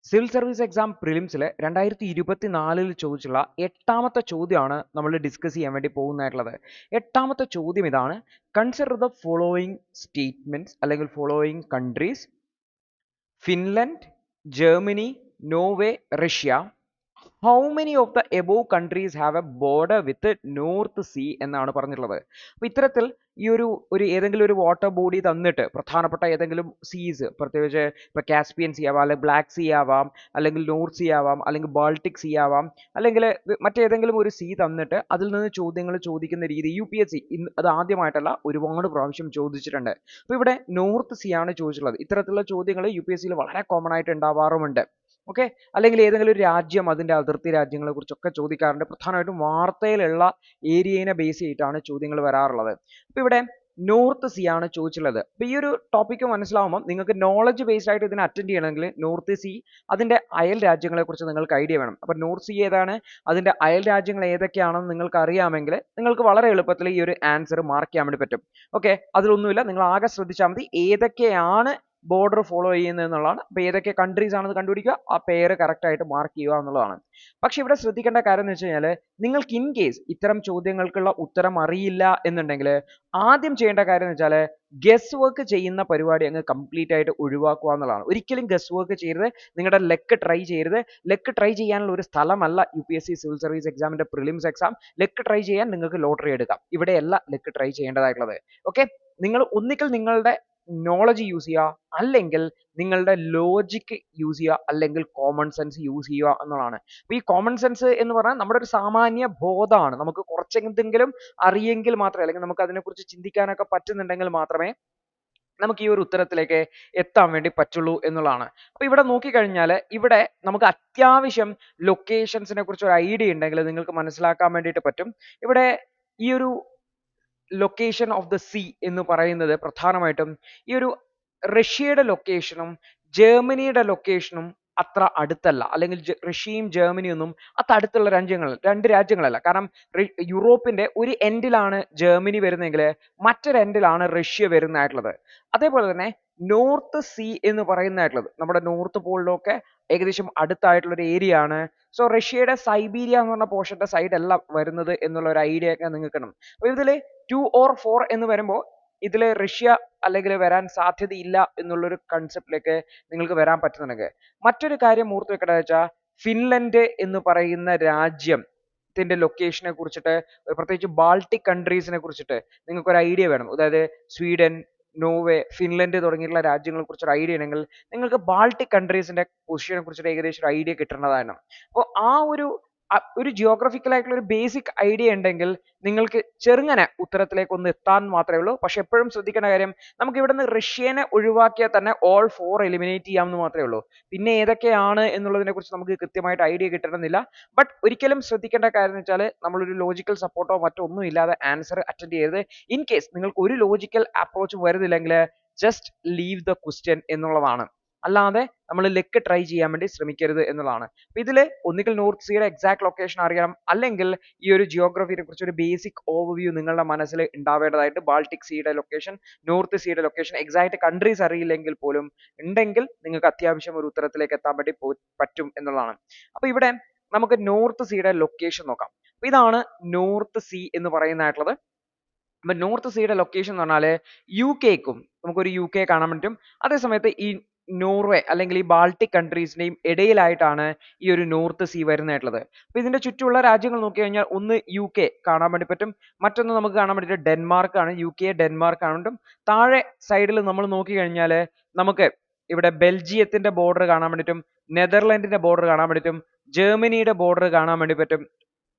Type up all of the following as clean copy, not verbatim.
Civil service exam പ്രിലിംസിൽ 2024 ചോദിച്ചുള്ള 8ാമത്തെ ചോദ്യമാണ് നമ്മൾ ഡിസ്കസ് ചെയ്യാൻ വേണ്ടി പോകുന്നതായിട്ടുള്ളത്. 8ാമത്തെ ചോദ്യം ഇതാണ്: കൺസിഡർ ദ ഫോളോയിങ് സ്റ്റേറ്റ്മെന്റ്സ് അല്ലെങ്കിൽ following countries Finland, Germany, Norway, Russia. How many of the above countries have a border with North Sea എന്നാണ് പറഞ്ഞിട്ടുള്ളത്. അപ്പോൾ ഇത്തരത്തിൽ ഈ ഒരു ഏതെങ്കിലും ഒരു വാട്ടർ ബോഡി തന്നിട്ട് പ്രധാനപ്പെട്ട ഏതെങ്കിലും സീസ്, പ്രത്യേകിച്ച് ഇപ്പോൾ കാസ്പിയൻ സീ ആവാം, അല്ലെങ്കിൽ ബ്ലാക്ക് സീ ആവാം, അല്ലെങ്കിൽ നോർത്ത് സീ ആവാം, അല്ലെങ്കിൽ ബാൾട്ടിക് സീ ആവാം, അല്ലെങ്കിൽ മറ്റേതെങ്കിലും ഒരു സീ തന്നിട്ട് അതിൽ നിന്ന് ചോദ്യങ്ങൾ ചോദിക്കുന്ന രീതി UPSC അത് ആദ്യമായിട്ടല്ല, ഒരുപാട് പ്രാവശ്യം ചോദിച്ചിട്ടുണ്ട്. അപ്പോൾ ഇവിടെ നോർത്ത് സീ ആണ് ചോദിച്ചിട്ടുള്ളത്. ഇത്തരത്തിലുള്ള ചോദ്യങ്ങൾ UPSC യിൽ വളരെ കോമൺ ആയിട്ട് ഉണ്ടാവാറുമുണ്ട്. ഓക്കെ, അല്ലെങ്കിൽ ഏതെങ്കിലും ഒരു രാജ്യം, അതിൻ്റെ അതിർത്തി രാജ്യങ്ങളെ കുറിച്ചൊക്കെ ചോദിക്കാറുണ്ട്. പ്രധാനമായിട്ടും വാർത്തയിലുള്ള ഏരിയനെ ബേസ് ചെയ്തിട്ടാണ് ചോദ്യങ്ങൾ വരാറുള്ളത്. അപ്പോൾ ഇവിടെ നോർത്ത് സീ ആണ് ചോദിച്ചിട്ടുള്ളത്. അപ്പോൾ ഈ ഒരു ടോപ്പിക്ക് മനസ്സിലാവുമ്പോൾ നിങ്ങൾക്ക് നോളജ് ബേസ്ഡ് ആയിട്ട് ഇതിനെ അറ്റൻഡ് ചെയ്യണമെങ്കിൽ നോർത്ത് സീ, അതിൻ്റെ അയൽ രാജ്യങ്ങളെ കുറിച്ച് നിങ്ങൾക്ക് ഐഡിയ വേണം. അപ്പോൾ നോർത്ത് സീ ഏതാണ്, അതിൻ്റെ അയൽ രാജ്യങ്ങൾ ഏതൊക്കെയാണെന്ന് നിങ്ങൾക്ക് അറിയാമെങ്കിൽ നിങ്ങൾക്ക് വളരെ എളുപ്പത്തിൽ ഈ ഒരു ആൻസർ മാർക്ക് ചെയ്യാൻ വേണ്ടി പറ്റും. ഓക്കെ, അതിലൊന്നുമില്ല, നിങ്ങൾ ആകെ ശ്രദ്ധിച്ചാൽ മതി ഏതൊക്കെയാണ് ബോർഡർ ഫോളോ ചെയ്യുന്നത് എന്നുള്ളതാണ്. അപ്പോൾ ഏതൊക്കെ കൺട്രീസ് ആണെന്ന് കണ്ടുപിടിക്കുക, ആ പേര് കറക്റ്റ് ആയിട്ട് മാർക്ക് ചെയ്യുക എന്നുള്ളതാണ്. പക്ഷെ ഇവിടെ ശ്രദ്ധിക്കേണ്ട കാര്യം എന്ന് വെച്ച് കഴിഞ്ഞാൽ, നിങ്ങൾക്ക് ഇൻ കേസ് ഇത്തരം ചോദ്യങ്ങൾക്കുള്ള ഉത്തരം അറിയില്ല എന്നുണ്ടെങ്കിൽ ആദ്യം ചെയ്യേണ്ട കാര്യം എന്ന് വെച്ചാൽ ഗസ് വർക്ക് ചെയ്യുന്ന പരിപാടി അങ്ങ് കംപ്ലീറ്റ് ആയിട്ട് ഒഴിവാക്കുക എന്നുള്ളതാണ്. ഒരിക്കലും ഗസ് വർക്ക് ചെയ്യരുത്, നിങ്ങളുടെ ലെക്ക് ട്രൈ ചെയ്യരുത്. ലെക്ക് ട്രൈ ചെയ്യാനുള്ള ഒരു സ്ഥലമല്ല UPSC സിവിൽ സർവീസ് എക്സാമിന്റെ പ്രിലിംസ് എക്സാം. ലെക്ക് ട്രൈ ചെയ്യാൻ നിങ്ങൾക്ക് ലോട്ടറി എടുക്കാം, ഇവിടെയല്ല ലെക്ക് ട്രൈ ചെയ്യേണ്ടതായിട്ടുള്ളത്. ഓക്കെ, നിങ്ങൾ ഒന്നിക്കൽ നിങ്ങളുടെ നോളജ് യൂസ് ചെയ്യുക, അല്ലെങ്കിൽ നിങ്ങളുടെ ലോജിക് യൂസ് ചെയ്യുക, അല്ലെങ്കിൽ കോമൺ സെൻസ് യൂസ് ചെയ്യുക എന്നുള്ളതാണ്. അപ്പോൾ ഈ കോമൺ സെൻസ് എന്ന് പറഞ്ഞാൽ നമ്മുടെ ഒരു സാമാന്യ ബോധമാണ്. നമുക്ക് കുറച്ചെന്തെങ്കിലും അറിയെങ്കിൽ മാത്രമേ, അല്ലെങ്കിൽ നമുക്ക് അതിനെക്കുറിച്ച് ചിന്തിക്കാനൊക്കെ പറ്റുന്നുണ്ടെങ്കിൽ മാത്രമേ നമുക്ക് ഈ ഒരു ഉത്തരത്തിലേക്ക് എത്താൻ വേണ്ടി പറ്റുള്ളൂ എന്നുള്ളതാണ്. അപ്പോൾ ഇവിടെ നോക്കിക്കഴിഞ്ഞാൽ ഇവിടെ നമുക്ക് അത്യാവശ്യം ലൊക്കേഷൻസിനെ കുറിച്ച് ഒരു ഐഡിയ ഉണ്ടെങ്കിൽ നിങ്ങൾക്ക് മനസ്സിലാക്കാൻ വേണ്ടിയിട്ട് പറ്റും. ഇവിടെ ഈ ഒരു ലൊക്കേഷൻ ഓഫ് ദ സീ എന്ന് പറയുന്നത് പ്രധാനമായിട്ടും ഈ ഒരു റഷ്യയുടെ ലൊക്കേഷനും ജർമ്മനിയുടെ ലൊക്കേഷനും അത്ര അടുത്തല്ല, അല്ലെങ്കിൽ റഷ്യയും ജർമ്മനിയൊന്നും അത്ര അടുത്തുള്ള രണ്ട് രാജ്യങ്ങളല്ല. കാരണം യൂറോപ്പിന്റെ ഒരു എൻഡിലാണ് ജർമ്മനി വരുന്നതെങ്കിൽ മറ്റൊരു എൻഡിലാണ് റഷ്യ വരുന്നതായിട്ടുള്ളത്. അതേപോലെ തന്നെ നോർത്ത് സീ എന്ന് പറയുന്നതായിട്ടുള്ളത് നമ്മുടെ നോർത്ത് പോളിലൊക്കെ ഏകദേശം അടുത്തായിട്ടുള്ള ഒരു ഏരിയ ആണ്. സോ റഷ്യയുടെ സൈബീരിയ എന്ന് പറഞ്ഞ പോർഷന്റെ സൈഡ് അല്ല വരുന്നത് എന്നുള്ള ഒരു ഐഡിയ ഒക്കെ നിങ്ങൾക്ക് കിട്ടണം. അപ്പോൾ ഇതിൽ 2 or 4 എന്ന് വരുമ്പോൾ ഇതിൽ റഷ്യ അല്ലെങ്കിൽ വരാൻ സാധ്യതയില്ല എന്നുള്ളൊരു കൺസെപ്റ്റിലേക്ക് നിങ്ങൾക്ക് വരാൻ പറ്റുന്നുണ്ടെങ്കിൽ, മറ്റൊരു കാര്യം ഓർത്ത് വെക്കേണ്ടത് വെച്ചാൽ ഫിൻലൻഡ് എന്ന് പറയുന്ന രാജ്യത്തിന്റെ ലൊക്കേഷനെ കുറിച്ചിട്ട്, പ്രത്യേകിച്ച് ബാൾട്ടിക് കൺട്രീസിനെ കുറിച്ചിട്ട് നിങ്ങൾക്ക് ഒരു ഐഡിയ വേണം. അതായത് സ്വീഡൻ, നോർവേ, ഫിൻലൻഡ് തുടങ്ങിയിട്ടുള്ള രാജ്യങ്ങളെ കുറിച്ച് ഒരു ഐഡിയ ഉണ്ടെങ്കിൽ നിങ്ങൾക്ക് ബാൾട്ടിക് കൺട്രീസിന്റെ പൊസിഷനെ കുറിച്ചിട്ട് ഏകദേശം ഒരു ഐഡിയ കിട്ടേണ്ടതാണ്. അപ്പോൾ ആ ഒരു ജിയോഗ്രഫിക്കൽ ആയിട്ടുള്ള ഒരു ബേസിക് ഐഡിയ ഉണ്ടെങ്കിൽ നിങ്ങൾക്ക് ചെറുങ്ങനെ ഉത്തരത്തിലേക്ക് ഒന്ന് എത്താൻ മാത്രമേ ഉള്ളൂ. പക്ഷെ എപ്പോഴും ശ്രദ്ധിക്കേണ്ട കാര്യം, നമുക്ക് ഇവിടുന്ന് റഷ്യനെ ഒഴിവാക്കിയാൽ തന്നെ all 4 എലിമിനേറ്റ് ചെയ്യാമെന്ന് മാത്രമേ ഉള്ളൂ. പിന്നെ ഏതൊക്കെയാണ് എന്നുള്ളതിനെ കുറിച്ച് നമുക്ക് കൃത്യമായിട്ട് ഐഡിയ കിട്ടണമെന്നില്ല. ബട്ട് ഒരിക്കലും ശ്രദ്ധിക്കേണ്ട കാര്യം എന്ന് വെച്ചാൽ നമ്മളൊരു ലോജിക്കൽ സപ്പോർട്ടോ മറ്റോ ഒന്നും ഇല്ലാതെ ആൻസർ അറ്റൻഡ് ചെയ്യരുത്. ഇൻ കേസ് നിങ്ങൾക്ക് ഒരു ലോജിക്കൽ അപ്രോച്ച് വരുന്നില്ലെങ്കിൽ ജസ്റ്റ് ലീവ് ദ ക്വസ്റ്റ്യൻ എന്നുള്ളതാണ്. അല്ലാതെ നമ്മൾ ലെക്ക് ട്രൈ ചെയ്യാൻ വേണ്ടി ശ്രമിക്കരുത് എന്നുള്ളതാണ്. അപ്പോൾ ഇതിൽ ഒന്നുകിൽ നോർത്ത് സീയുടെ എക്സാക്ട് ലൊക്കേഷൻ അറിയണം, അല്ലെങ്കിൽ ഈ ഒരു ജിയോഗ്രഫിയെ കുറിച്ച് ഒരു ബേസിക് ഓവർവ്യൂ നിങ്ങളുടെ മനസ്സിൽ ഉണ്ടാവേണ്ടതായിട്ട്. ബാൾട്ടിക് സീയുടെ ലൊക്കേഷൻ, നോർത്ത് സീയുടെ ലൊക്കേഷൻ, എക്സാക്ട് കൺട്രീസ് അറിയില്ലെങ്കിൽ പോലും ഉണ്ടെങ്കിൽ നിങ്ങൾക്ക് അത്യാവശ്യം ഒരു ഉത്തരത്തിലേക്ക് എത്താൻ വേണ്ടി പറ്റും എന്നുള്ളതാണ്. അപ്പോൾ ഇവിടെ നമുക്ക് നോർത്ത് സീയുടെ ലൊക്കേഷൻ നോക്കാം. അപ്പോൾ ഇതാണ് നോർത്ത് സീ എന്ന് പറയുന്നതായിട്ടുള്ളത്. അപ്പൊ നോർത്ത് സീയുടെ ലൊക്കേഷൻ എന്ന് പറഞ്ഞാൽ UK-ക്കും നമുക്കൊരു UK കാണാൻ പറ്റും. അതേസമയത്ത് ഈ നോർവേ അല്ലെങ്കിൽ ഈ ബാൾട്ടിക് കൺട്രീസിന്റെയും ഇടയിലായിട്ടാണ് ഈ ഒരു നോർത്ത് സീ വരുന്നതായിട്ടുള്ളത്. അപ്പൊ ഇതിന്റെ ചുറ്റുമുള്ള രാജ്യങ്ങൾ നോക്കി കഴിഞ്ഞാൽ ഒന്ന് UK കാണാൻ വേണ്ടി പറ്റും, മറ്റൊന്ന് നമുക്ക് കാണാൻ വേണ്ടിയിട്ട് ഡെൻമാർക്ക് ആണ്. UK ഡെൻമാർക്ക് കാണാൻ പറ്റും. താഴെ സൈഡിൽ നമ്മൾ നോക്കി കഴിഞ്ഞാൽ നമുക്ക് ഇവിടെ ബെൽജിയത്തിന്റെ ബോർഡർ കാണാൻ വേണ്ടിയിട്ടും നെതർലൻഡിന്റെ ബോർഡർ കാണാൻ വേണ്ടിയിട്ടും ജർമ്മനിയുടെ ബോർഡർ കാണാൻ വേണ്ടി പറ്റും.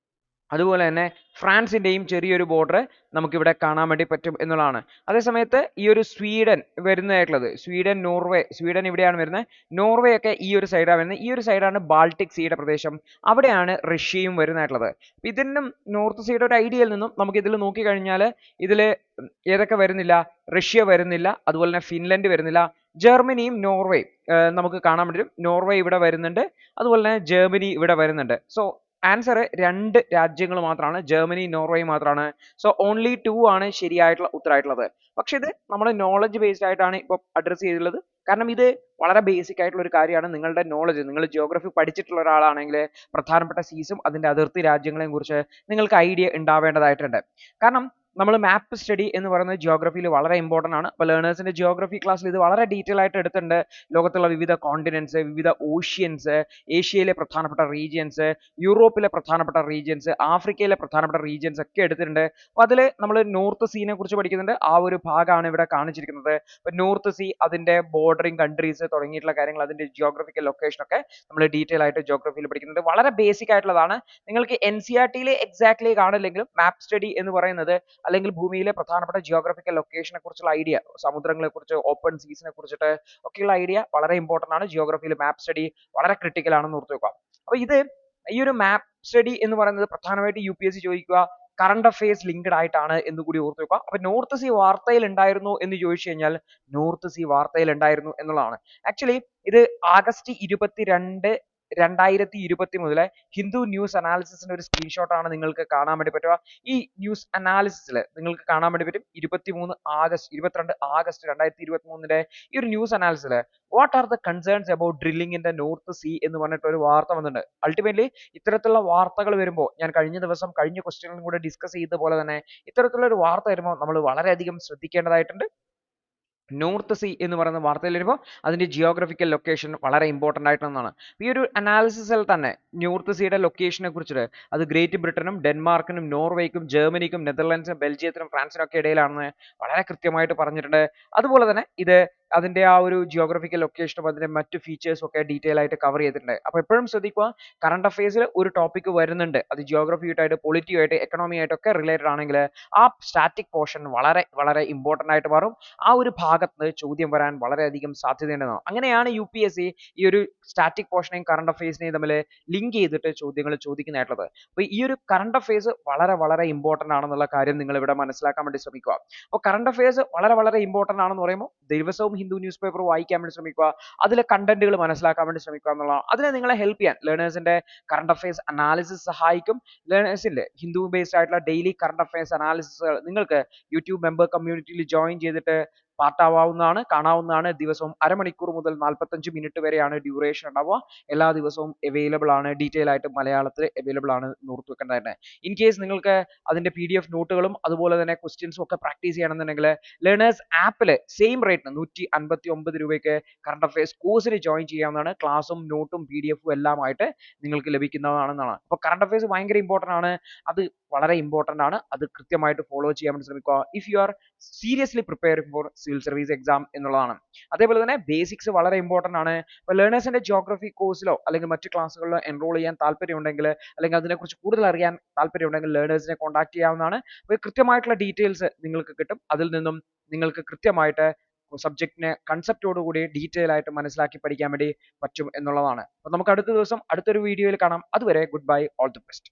അതുപോലെ തന്നെ ഫ്രാൻസിന്റെയും ചെറിയൊരു ബോർഡർ നമുക്കിവിടെ കാണാൻ വേണ്ടി പറ്റും എന്നുള്ളതാണ്. അതേസമയത്ത് ഈ ഒരു സ്വീഡൻ വരുന്നതായിട്ടുള്ളത്, സ്വീഡൻ ഇവിടെയാണ് വരുന്നത്. നോർവേ ഒക്കെ ഈ ഒരു സൈഡാണ് വരുന്നത്. ഈ ഒരു സൈഡാണ് ബാൾട്ടിക് സീയുടെ പ്രദേശം, അവിടെയാണ് റഷ്യയും വരുന്നതായിട്ടുള്ളത്. ഇതിനും നോർത്ത് സീയുടെ ഒരു ഐഡിയയിൽ നിന്നും നമുക്ക് ഇതിൽ നോക്കി കഴിഞ്ഞാൽ ഇതിൽ ഏതൊക്കെ വരുന്നില്ല, റഷ്യ വരുന്നില്ല, അതുപോലെ തന്നെ ഫിൻലൻഡ് വരുന്നില്ല, ജർമ്മനിയും നോർവേ നമുക്ക് കാണാൻ പറ്റും. നോർവേ ഇവിടെ വരുന്നുണ്ട്, അതുപോലെ തന്നെ ജർമ്മനി ഇവിടെ വരുന്നുണ്ട്. സോ ആൻസർ 2 രാജ്യങ്ങൾ മാത്രമാണ്, ജർമ്മനി നോർവേ മാത്രമാണ്. സോ ഓൺലി 2 ആണ് ശരിയായിട്ടുള്ള ഉത്തരമായിട്ടുള്ളത്. പക്ഷെ ഇത് നമ്മുടെ നോളജ് ബേസ്ഡ് ആയിട്ടാണ് ഇപ്പോൾ അഡ്രസ് ചെയ്തിട്ടുള്ളത്. കാരണം ഇത് വളരെ ബേസിക് ആയിട്ടുള്ള ഒരു കാര്യമാണ്. നിങ്ങളുടെ നോളജ്, നിങ്ങൾ ജിയോഗ്രഫി പഠിച്ചിട്ടുള്ള ഒരാളാണെങ്കിൽ പ്രധാനപ്പെട്ട സീസും അതിന്റെ അതിർത്തി രാജ്യങ്ങളെയും കുറിച്ച് നിങ്ങൾക്ക് ഐഡിയ ഉണ്ടാവേണ്ടതായിട്ടുണ്ട്. കാരണം നമ്മൾ മാപ്പ് സ്റ്റഡി എന്ന് പറയുന്നത് ജിയോഗ്രഫിയിൽ വളരെ ഇമ്പോർട്ടൻ്റ് ആണ്. അപ്പോൾ ലേണേഴ്സിന്റെ ജിയോഗ്രഫി ക്ലാസ്സിൽ ഇത് വളരെ ഡീറ്റെയിൽ ആയിട്ട് എടുത്തിട്ടുണ്ട്. ലോകത്തുള്ള വിവിധ കോണ്ടിനെന്റ്സ്, വിവിധ ഓഷ്യൻസ്, ഏഷ്യയിലെ പ്രധാനപ്പെട്ട റീജിയൻസ്, യൂറോപ്പിലെ പ്രധാനപ്പെട്ട റീജിയൻസ്, ആഫ്രിക്കയിലെ പ്രധാനപ്പെട്ട റീജിയൻസ് ഒക്കെ എടുത്തിട്ടുണ്ട്. അപ്പോൾ അതിൽ നമ്മൾ നോർത്ത് സീനെ കുറിച്ച് പഠിക്കുന്നുണ്ട്. ആ ഒരു ഭാഗമാണ് ഇവിടെ കാണിച്ചിരിക്കുന്നത്. അപ്പോൾ നോർത്ത് സീ, അതിന്റെ ബോർഡറിംഗ് കൺട്രീസ് തുടങ്ങിയിട്ടുള്ള കാര്യങ്ങൾ, അതിന്റെ ജിയോഗ്രഫിക്കൽ ലൊക്കേഷൻ ഒക്കെ നമ്മൾ ഡീറ്റെയിൽ ആയിട്ട് ജിയോഗ്രഫിയിൽ പഠിക്കുന്നുണ്ട്. വളരെ ബേസിക് ആയിട്ടുള്ളതാണ്. നിങ്ങൾക്ക് NCERT-യിൽ എക്സാക്ട്ലി കാണില്ലെങ്കിലും മാപ്പ് സ്റ്റഡി എന്ന് പറയുന്നത് അല്ലെങ്കിൽ ഭൂമിയിലെ പ്രധാനപ്പെട്ട ജിയോഗ്രഫിക്കൽ ലൊക്കേഷനെ കുറിച്ചുള്ള ഐഡിയ, സമുദ്രങ്ങളെ കുറിച്ച്, ഓപ്പൺ സീസിനെ കുറിച്ചിട്ട് ഒക്കെയുള്ള ഐഡിയ വളരെ ഇമ്പോർട്ടൻ്റ് ആണ്. ജിയോഗ്രഫിയിൽ മാപ്പ് സ്റ്റഡി വളരെ ക്രിട്ടിക്കൽ ആണെന്ന് ഓർത്ത് വെക്കുക. അപ്പോൾ ഈ ഒരു മാപ്പ് സ്റ്റഡി എന്ന് പറയുന്നത് പ്രധാനമായിട്ട് UPSC ചോദിക്കുക കറണ്ട് അഫയേഴ്സ് ലിങ്ക്ഡ് ആയിട്ടാണ് എന്ന് കൂടി ഓർത്ത് വെക്കുക. അപ്പൊ നോർത്ത് സീ വാർത്തയിൽ ഉണ്ടായിരുന്നു എന്ന് ചോദിച്ചു കഴിഞ്ഞാൽ നോർത്ത് സീ വാർത്തയിൽ ഉണ്ടായിരുന്നു എന്നുള്ളതാണ്. ആക്ച്വലി ഇത് ആഗസ്റ്റ് 22, 2020 മുതൽ ഹിന്ദു ന്യൂസ് അനാലിസിസിന്റെ ഒരു സ്ക്രീൻഷോട്ട് ആണ് നിങ്ങൾക്ക് കാണാൻ വേണ്ടി പറ്റുക. ഈ ന്യൂസ് അനാലിസിസിൽ നിങ്ങൾക്ക് കാണാൻ വേണ്ടി പറ്റും 22 ആഗസ്റ്റ് 2023 ഈ ഒരു ന്യൂസ് അനാലിസിസിൽ what are the concerns about drilling in the North Sea എന്ന് പറഞ്ഞിട്ട് ഒരു വാർത്ത വന്നിട്ടുണ്ട്. അൾട്ടിമേറ്റ്ലി ഇത്തരത്തിലുള്ള വാർത്തകൾ വരുമ്പോൾ, ഞാൻ കഴിഞ്ഞ ക്വസ്റ്റ്യനിലും കൂടെ ഡിസ്കസ് ചെയ്ത പോലെ തന്നെ ഇത്തരത്തിലുള്ള ഒരു വാർത്ത വരുമ്പോൾ നമ്മൾ വളരെയധികം ശ്രദ്ധിക്കേണ്ടതായിട്ടുണ്ട്. നോർത്ത് സീ എന്ന് പറയുന്ന വാർത്തയിൽ വരുമ്പോൾ അതിന്റെ ജിയോഗ്രഫിക്കൽ ലൊക്കേഷൻ വളരെ ഇമ്പോർട്ടൻ്റ് ആയിട്ടുള്ളതാണ്. ഈ ഒരു അനാലിസിസിൽ തന്നെ നോർത്ത് സീയുടെ ലൊക്കേഷനെ കുറിച്ചിട്ട് അത് ഗ്രേറ്റ് ബ്രിട്ടനും ഡെൻമാർക്കിനും നോർവേക്കും ജർമ്മനിക്കും നെതർലൻഡ്സിനും ബെൽജിയത്തിനും ഫ്രാൻസിനും ഒക്കെ ഇടയിലാണെന്ന് വളരെ കൃത്യമായിട്ട് പറഞ്ഞിട്ടുണ്ട്. അതുപോലെ തന്നെ അതിന്റെ ആ ഒരു ജിയോഗ്രഫിക്കൽ ലൊക്കേഷനും അതിന്റെ മറ്റു ഫീച്ചേഴ്സും ഒക്കെ ഡീറ്റെയിൽ ആയിട്ട് കവർ ചെയ്തിട്ടുണ്ട്. അപ്പോൾ എപ്പോഴും ശ്രദ്ധിക്കുക, കറണ്ട് അഫയേഴ്സിൽ ഒരു ടോപ്പിക് വരുന്നുണ്ട്, അത് ജിയോഗ്രഫിയായിട്ട്, പൊളിറ്റിയുമായിട്ട്, എക്കണോമി ആയിട്ടൊക്കെ റിലേറ്റഡ് ആണെങ്കിൽ ആ സ്റ്റാറ്റിക് പോർഷൻ വളരെ വളരെ ഇമ്പോർട്ടൻ്റ് ആയിട്ട് മാറും. ആ ഒരു ഭാഗത്ത് ചോദ്യം വരാൻ വളരെയധികം സാധ്യതയുണ്ടെന്നാണ്. അങ്ങനെയാണ് UPSC ഈ ഒരു സ്റ്റാറ്റിക് പോർഷനെയും കറണ്ട് അഫയേഴ്സിനെയും തമ്മിൽ ലിങ്ക് ചെയ്തിട്ട് ചോദ്യങ്ങൾ ചോദിക്കുന്നതായിട്ടുള്ളത്. അപ്പോൾ ഈ ഒരു കറണ്ട് അഫയേഴ്സ് വളരെ വളരെ ഇമ്പോർട്ടൻ്റ് ആണെന്നുള്ള കാര്യം നിങ്ങൾ ഇവിടെ മനസ്സിലാക്കാൻ വേണ്ടി ശ്രമിക്കുക. അപ്പോൾ കറണ്ട് അഫയേഴ്സ് വളരെ വളരെ ഇമ്പോർട്ടൻ്റ് ആണെന്ന് പറയുമ്പോൾ ദിവസവും ഹിന്ദു ന്യൂസ് പേപ്പർ വായിക്കാൻ വേണ്ടി ശ്രമിക്കുക, അതിലെ കണ്ടന്റുകൾ മനസ്സിലാക്കാൻ വേണ്ടി ശ്രമിക്കുക എന്നുള്ളതാണ്. അതിനെ നിങ്ങളെ ഹെൽപ്പ് ചെയ്യാൻ ലേണേഴ്സിന്റെ കറണ്ട് അഫയേഴ്സ് അനാലിസിസ് സഹായിക്കും. ലേണേഴ്സിന്റെ ഹിന്ദു ബേസ്ഡ് ആയിട്ടുള്ള ഡെയിലി കറണ്ട് അഫയേഴ്സ് അനാലിസിസ് നിങ്ങൾക്ക് യൂട്യൂബ് മെമ്പർ കമ്മ്യൂണിറ്റിയിൽ ജോയിൻ ചെയ്തിട്ട് പാർട്ടാവാവുന്നതാണ്, കാണാവുന്നതാണ്. ദിവസവും അരമണിക്കൂർ മുതൽ 45 മിനിറ്റ് വരെയാണ് ഡ്യൂറേഷൻ ഉണ്ടാവുക. എല്ലാ ദിവസവും അവൈലബിൾ ആണ്, ഡീറ്റെയിൽ ആയിട്ട് മലയാളത്തിൽ അവൈലബിൾ ആണ് ഓർത്ത് വെക്കേണ്ടതായിട്ട്. ഇൻ കേസ് നിങ്ങൾക്ക് അതിന്റെ PDF നോട്ടുകളും അതുപോലെ തന്നെ ക്വസ്റ്റ്യൻസും ഒക്കെ പ്രാക്ടീസ് ചെയ്യണമെന്നുണ്ടെങ്കിൽ ലേണേഴ്സ് ആപ്പിൽ സെയിം റേറ്റിന് 159 രൂപയ്ക്ക് കറണ്ട് അഫയേഴ്സ് കോഴ്സിന് ജോയിൻ ചെയ്യാവുന്നതാണ്. ക്ലാസ്സും നോട്ടും PDF-ഉം എല്ലാമായിട്ട് നിങ്ങൾക്ക് ലഭിക്കുന്നതാണെന്നാണ്. അപ്പോൾ കറണ്ട് അഫയേഴ്സ് ഭയങ്കര ഇമ്പോർട്ടൻ്റ് ആണ്, അത് വളരെ ഇമ്പോർട്ടൻ്റ് ആണ്. അത് കൃത്യമായിട്ട് ഫോളോ ചെയ്യാൻ വേണ്ടി ശ്രമിക്കുക if you are seriously preparing for civil service exam എന്നുള്ളതാണ്. അതേപോലെ തന്നെ ബേസിക്സ് വളരെ ഇമ്പോർട്ടൻ്റ് ആണ്. അപ്പോൾ ലേണേഴ്സിന്റെ ജിയോഗ്രഫി കോഴ്സിലോ അല്ലെങ്കിൽ മറ്റ് ക്ലാസ്സുകളിലോ എൻറോൾ ചെയ്യാൻ താല്പര്യമുണ്ടെങ്കിൽ അല്ലെങ്കിൽ അതിനെക്കുറിച്ച് കൂടുതൽ അറിയാൻ താല്പര്യമുണ്ടെങ്കിൽ ലേണേഴ്സിനെ കോൺടാക്ട് ചെയ്യാവുന്നതാണ്. അപ്പോൾ കൃത്യമായിട്ടുള്ള ഡീറ്റെയിൽസ് നിങ്ങൾക്ക് കിട്ടും. അതിൽ നിന്നും നിങ്ങൾക്ക് കൃത്യമായിട്ട് സബ്ജക്റ്റിനെ കൺസെപ്റ്റോടുകൂടി ഡീറ്റെയിൽ ആയിട്ട് മനസ്സിലാക്കി പഠിക്കാൻ വേണ്ടി പറ്റും എന്നുള്ളതാണ്. അപ്പോൾ നമുക്ക് അടുത്ത ദിവസം അടുത്തൊരു വീഡിയോയിൽ കാണാം. അതുവരെ good bye, all the best.